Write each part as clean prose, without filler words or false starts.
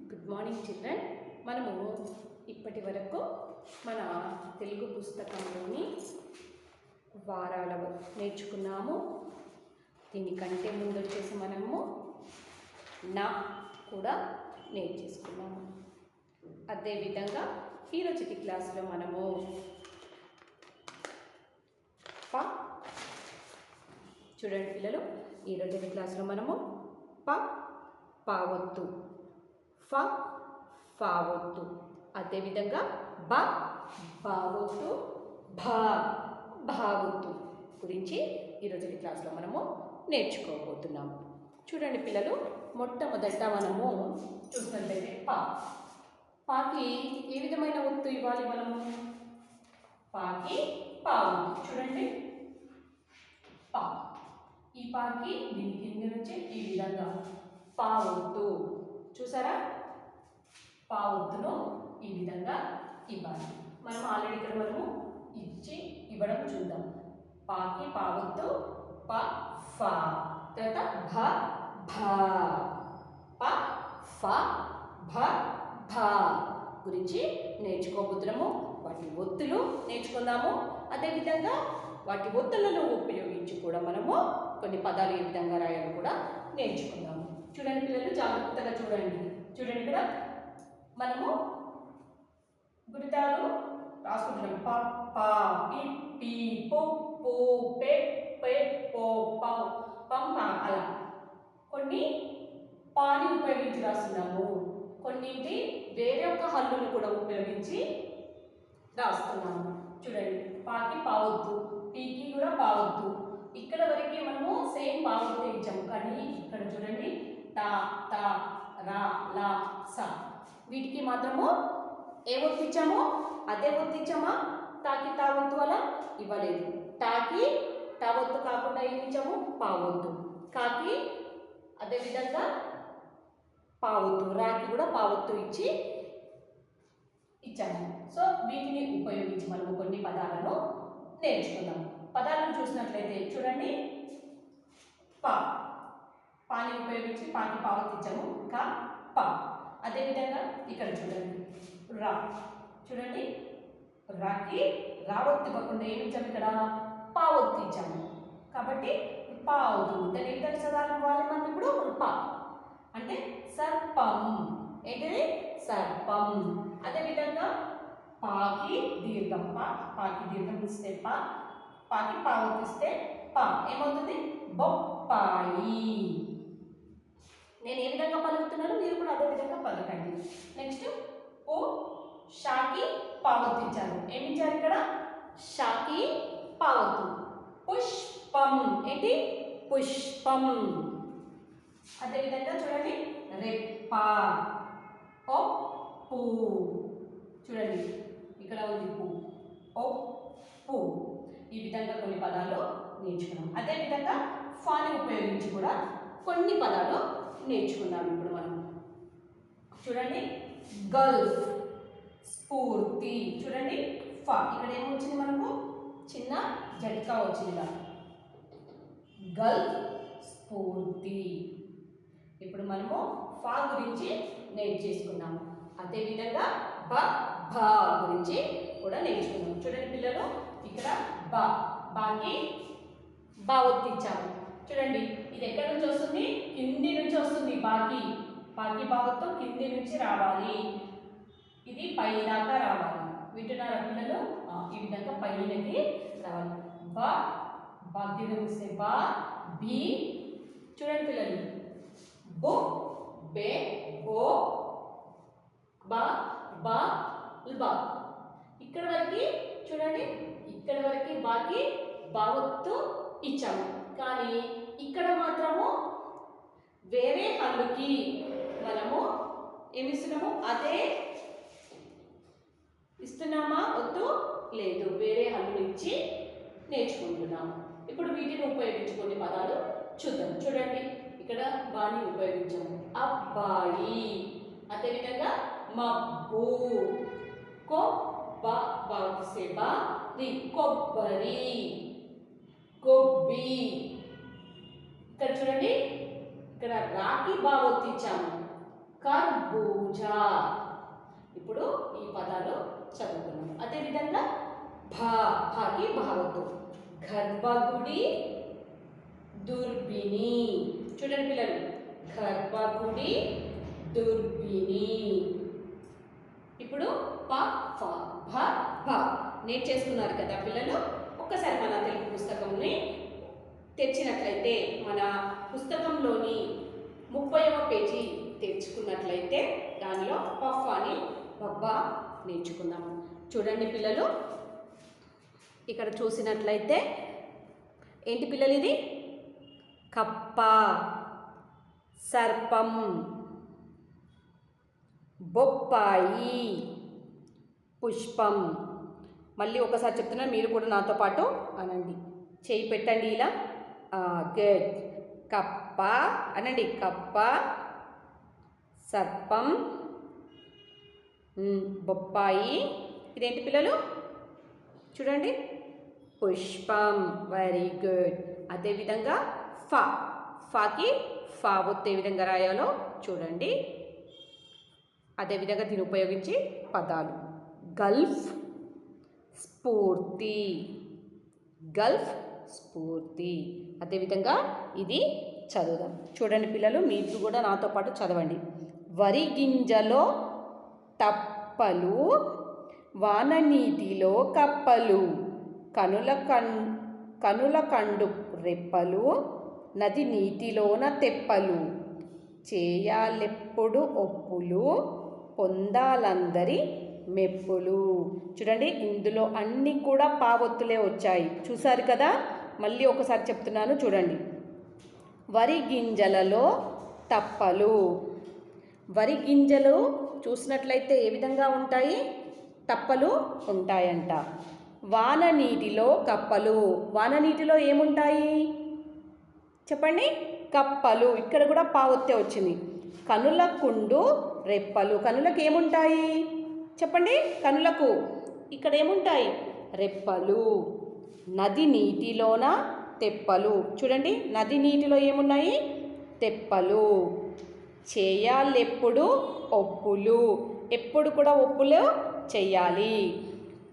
Good morning children. మనము ఇప్పటి వరకు మన తెలుగు పుస్తకంలోని వారాల నేర్చుకున్నాము. దీనికంటే ముందు వచ్చేసి మనము నా కూడా నేర్చేసుకున్నాము. అదేవిధంగా ఈరోజు క్లాసులో మనము ప చూడండి పిల్లలు, ఈరోజు క్లాసులో మనము పావొత్తు, ఫ ఫావొత్తు, అదేవిధంగా బావొత్తు, భావొత్తు గురించి ఈరోజు క్లాసులో మనము నేర్చుకోబోతున్నాము. చూడండి పిల్లలు, మొట్టమొదట మనము చూసినట్లయితే పాకి ఏ విధమైన ఒత్తు ఇవ్వాలి మనము? పాకి పావొత్తు. చూడండి, పా, ఈ పాకి దీని కింద నుంచి ఈ విధంగా పావొత్తు. చూసారా, పావొత్తును ఈ విధంగా ఇవ్వాలి. మనం ఆల్రెడీ ఇక్కడ మనము ఇవ్వడం చూద్దాం. పాకి పావొత్తు, ప ఫ, తర్వాత భ ప ఫ భ గురించి నేర్చుకోబోతున్నాము. వాటి ఒత్తులు నేర్చుకుందాము. అదేవిధంగా వాటి ఒత్తులను ఉపయోగించి కూడా మనము కొన్ని పదాలు ఏ విధంగా రాయాలో కూడా నేర్చుకుందాము. చూడండి పిల్లలు, జాగ్రత్తగా చూడండి. చూడండి, ఇక్కడ మనము గుణితాలు రాసుకుంటున్నాం. ప ప పి పి పొ పొ పె పె పొ ప పం ప, అలా కొన్ని పాని ఉపయోగించి రాస్తున్నాము. కొన్నింటి వేరే ఒక హల్లును కూడా ఉపయోగించి రాస్తున్నాము. చూడండి, పాకి పావొత్తు, పీకి కూడా పావొత్తు. ఇక్కడ వరకు మనము సేమ్ పావొత్తు ఇచ్చాము, కానీ ఇక్కడ చూడండి తా తా రా లా స, వీటికి మాత్రము ఏ ఒత్తు ఇచ్చామో అదే ఒత్తు ఇచ్చామా? తాకి తావొత్తు అలా ఇవ్వలేదు. టాకి తావొత్తు కాకుండా ఏమి ఇచ్చాము? పావొత్తు. కాకి అదేవిధంగా పావొత్తు, రాకి కూడా పావొత్తు ఇచ్చాము. సో వీటిని ఉపయోగించి మనము కొన్ని పదాలను నేర్చుకుందాం. పదాలను చూసినట్లయితే చూడండి, పాని ఉపయోగించి పాకి పావొత్తు ఇచ్చాము, ప. అదేవిధంగా ఇక్కడ చూడండి, రా. చూడండి, రాకి రావొత్తు ఇవ్వకుండా ఏమి ఇచ్చాము? ఇక్కడ పావొత్తు ఇచ్చాము. కాబట్టి పా అవుతుంది. దాని ఏ విధంగా చదవాలి మనం ఇప్పుడు? ప అంటే సర్పం. ఏంటిది? సర్పం. అదేవిధంగా పాకి దీర్ఘం, పాకి దీర్ఘం ఇస్తే పాకి పావొత్తు ఇస్తే ఏమవుతుంది? బొప్పాయి. నేను ఏ విధంగా పలుకుతున్నాను, మీరు కూడా అదే విధంగా పలకండి. నెక్స్ట్ షాకి పావొత్తు ఇచ్చారు. ఏమి ఇచ్చారు ఇక్కడ? షాకి పావొత్తు. పుష్పం. ఏంటి? పుష్పం. అదేవిధంగా చూడండి, రెప్ప, ఒప్పు. చూడండి, ఇక్కడ ఉంది ఒప్పు. ఈ విధంగా కొన్ని పదాలు నేర్చుకున్నాం. అదేవిధంగా ఫాని ఉపయోగించి కూడా కొన్ని పదాలు నేర్చుకున్నాం ఇప్పుడు మనం. చూడండి, గల్ఫ్, స్ఫూర్తి. చూడండి, ఫ, ఇక్కడ ఏమొచ్చింది మనకు? చిన్న జట్కా వచ్చింది. గల్ఫ్, స్ఫూర్తి. ఇప్పుడు మనము ఫా గురించి నేర్చేసుకున్నాము. అదేవిధంగా భ గురించి కూడా నేర్చుకున్నాము. చూడండి పిల్లలు, ఇక్కడ బాకి బావొత్తు ఇచ్చాము. చూడండి, ఇది ఎక్కడి నుంచి వస్తుంది? కింది నుంచి వస్తుంది. పాకి బావొత్తు కింది నుంచి రావాలి. ఇది పై దాకా రావాలి. వింటున్నారా పిల్లలు? ఈ విధంగా పైనకి రావాలి. బాకి ఇస్తే బి. చూడండి పిల్లలు, బో బే బో బా ఇక్కడ వరకు చూడండి, ఇక్కడ వరకు బాకి బావొత్తు ఇచ్చాము. కానీ ఇక్కడ మాత్రము వేరే హల్లుకి మనము ఏమి ఇస్తున్నాము? అదే ఇస్తున్నామా? ఒత్తు లేదు, వేరే హల్లు ఇచ్చి నేర్చుకుంటున్నాము. ఇప్పుడు వీటిని ఉపయోగించుకునే పదాలు చూద్దాం. చూడండి, ఇక్కడ బాని ఉపయోగించాము, అబ్బాయి. అదేవిధంగా మబ్బు, కొబ్బరి, గొబ్బి. ఇక్కడ చూడండి, ఇక్కడ రాకి బావొత్తు ఇచ్చాము, కర్బూజా. ఇప్పుడు ఈ పదాలు చదువుకున్నాం. అదేవిధంగా భాకి భావతు గర్భగుడి దుర్బిని. చూడండి పిల్లలు, గర్భగుడి దుర్బిని. ఇప్పుడు ప ఫ భ భ నేర్చేసుకున్నారు కదా పిల్లలు. ఒక్కసారి మన తెలుగు పుస్తకంని తెచ్చినట్లయితే మన పుస్తకంలోని 30వ పేజీ తెచ్చుకున్నట్లయితే దానిలో పఫ్ అని బబ్బా నేర్చుకుందాము. చూడండి పిల్లలు, ఇక్కడ చూసినట్లయితే ఏంటి పిల్లలు, ఇది కప్ప, సర్పం, బొప్పాయి, పుష్పం. మళ్ళీ ఒకసారి చెప్తున్నా, మీరు కూడా నాతో పాటు అనండి. చేయి పెట్టండి ఇలా. గుడ్. కప్ప అనండి. కప్ప, సర్పం, బొప్పాయి. ఇదేంటి పిల్లలు చూడండి, పుష్పం. Very good. అదేవిధంగా ఫాకి ఫా ఒత్తే విధంగా రాయాలో చూడండి. అదేవిధంగా దీన్ని ఉపయోగించి పదాలు గల్ఫ్, స్ఫూర్తి. గల్ఫ్, స్ఫూర్తి. అదేవిధంగా ఇది చదువుదాం. చూడండి పిల్లలు, మీరు కూడా నాతో పాటు చదవండి. వరి గింజలో తప్పలు, వాన నీటిలో కప్పలు, కనుల కండు రెప్పలు, నది నీటిలోన తెప్పలు, చేయాలెప్పుడు ఒప్పులు, పొందాలందరి మెప్పులు. చూడండి, ఇందులో అన్నీ కూడా పావొత్తులే వచ్చాయి. చూసారు కదా. మళ్ళీ ఒకసారి చెప్తున్నాను చూడండి. వరి గింజలలో తప్పలు. వరి గింజలు చూసినట్లయితే ఏ విధంగా ఉంటాయి? తప్పలు ఉంటాయంట. వాన నీటిలో కప్పలు. వాన నీటిలో ఏముంటాయి చెప్పండి? కప్పలు. ఇక్కడ కూడా పావొత్తే వచ్చింది. కనుల కుండు రెప్పలు. కనులకు ఏముంటాయి చెప్పండి? కనులకు ఇక్కడ ఏముంటాయి? రెప్పలు. నది నీటిలోన తెప్పలు. చూడండి, నది నీటిలో ఏమున్నాయి? తెప్పలు. చేయాలెప్పుడు ఒప్పులు. ఎప్పుడు కూడా ఒప్పులు చెయ్యాలి.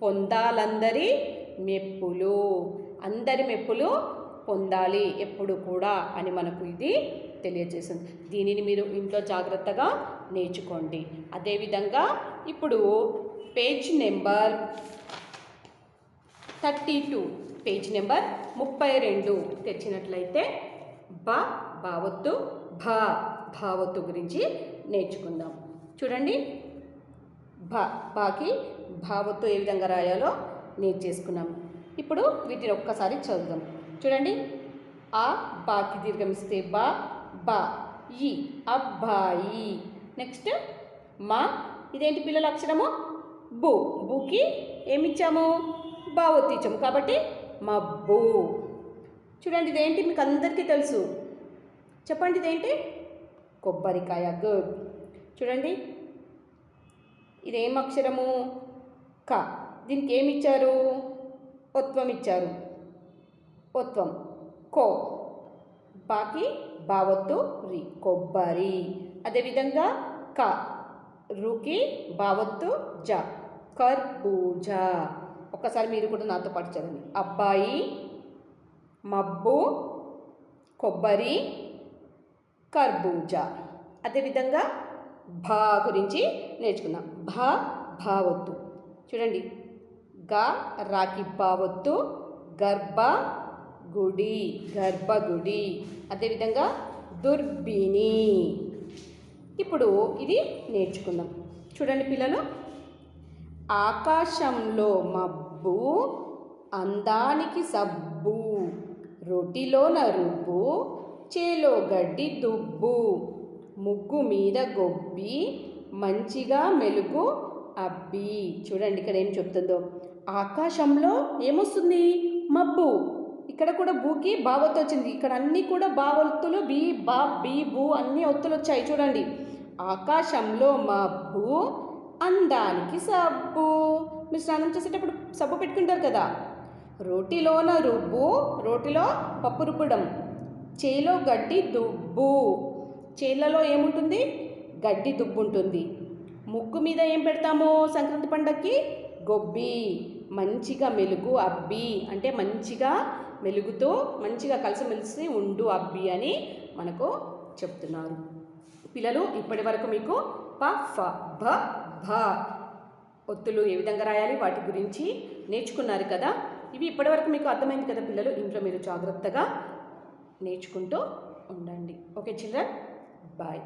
పొందాలందరి మెప్పులు. అందరి మెప్పులు పొందాలి ఎప్పుడు కూడా అని మనకు ఇది తెలియజేస్తుంది. దీనిని మీరు ఇంట్లో జాగ్రత్తగా నేర్చుకోండి. అదేవిధంగా ఇప్పుడు పేజ్ నెంబర్ 32, పేజ్ నెంబర్ 32 తెచ్చినట్లయితే భావొత్తు, భావొత్తు గురించి నేర్చుకుందాం. చూడండి, బాకి భావొత్తు ఏ విధంగా రాయాలో నేర్చేసుకున్నాం. ఇప్పుడు వీటిని ఒక్కసారి చదువుదాం. చూడండి, ఆ బాకి దీర్ఘమిస్తే బా, ఈ అబ్బాయి. నెక్స్ట్ మా, ఇదేంటి పిల్లల అక్షరము? బూకి ఏమిచ్చాము? భావొత్తు ఇచ్చాము కాబట్టి మబ్బు. చూడండి, ఇదేంటి మీకు అందరికీ తెలుసు. చెప్పండి, ఇదేంటి? కొబ్బరికాయ. గుడ్. చూడండి, ఇదేం అక్షరము? క. దీనికి ఏమి ఇచ్చారు? ఒత్వం ఇచ్చారు. ఒత్వం కో. బాకి భావొత్తు రి, కొబ్బరి. అదేవిధంగా క, రుకి భావొత్తు జ, కర్బూజా. ఒక్కసారి మీరు కూడా నాతో పాటు చదవండి. అబ్బాయి, మబ్బు, కొబ్బరి, కర్బూజా. అదేవిధంగా భా గురించి నేర్చుకుందాం. భావొత్తు. చూడండి, గా రాకి భావొత్తు గర్భగుడి, గర్భగుడి. అదేవిధంగా దుర్బిని. ఇప్పుడు ఇది నేర్చుకుందాం. చూడండి పిల్లలు, ఆకాశంలో మబ్బు, అందానికి సబ్బు, రొటిలోన రుబ్బు, చేలో గడ్డి దుబ్బు, ముగ్గు మీద గొబ్బి, మంచిగా మెలుగు అబ్బి. చూడండి ఇక్కడ ఏం చెప్తుందో. ఆకాశంలో ఏమొస్తుంది? మబ్బు. ఇక్కడ కూడా బూకి భావొత్తు వచ్చింది. ఇక్కడ అన్నీ కూడా భావొత్తులు బి, బా, బి, బూ అన్నీ ఒత్తులు వచ్చాయి. చూడండి, ఆకాశంలో మబ్బు, అందానికి సబ్బు. మీరు స్నానం చేసేటప్పుడు సబ్బు పెట్టుకుంటారు కదా. రోటిలోన రుబ్బు, రోటిలో పప్పు రుబ్బడం. చేలో గడ్డి దుబ్బు. చేలలో ఏముంటుంది? గడ్డి దుబ్బు ఉంటుంది. ముగ్గు మీద ఏం పెడతాము సంక్రాంతి పండగకి? గొబ్బి. మంచిగా మెలుగు అబ్బి అంటే మంచిగా మెలుగుతూ మంచిగా కలిసిమెలిసి ఉండు అబ్బి అని మనకు చెప్తున్నారు. పిల్లలు ఇప్పటి వరకు మీకు ప ఫ భ భ ఒత్తులు ఏ విధంగా రాయాలి వాటి గురించి నేర్చుకున్నారు కదా. ఇవి ఇప్పటివరకు మీకు అర్థమైంది కదా పిల్లలు. ఇంట్లో మీరు జాగ్రత్తగా నేర్చుకుంటూ ఉండండి. Okay children, bye.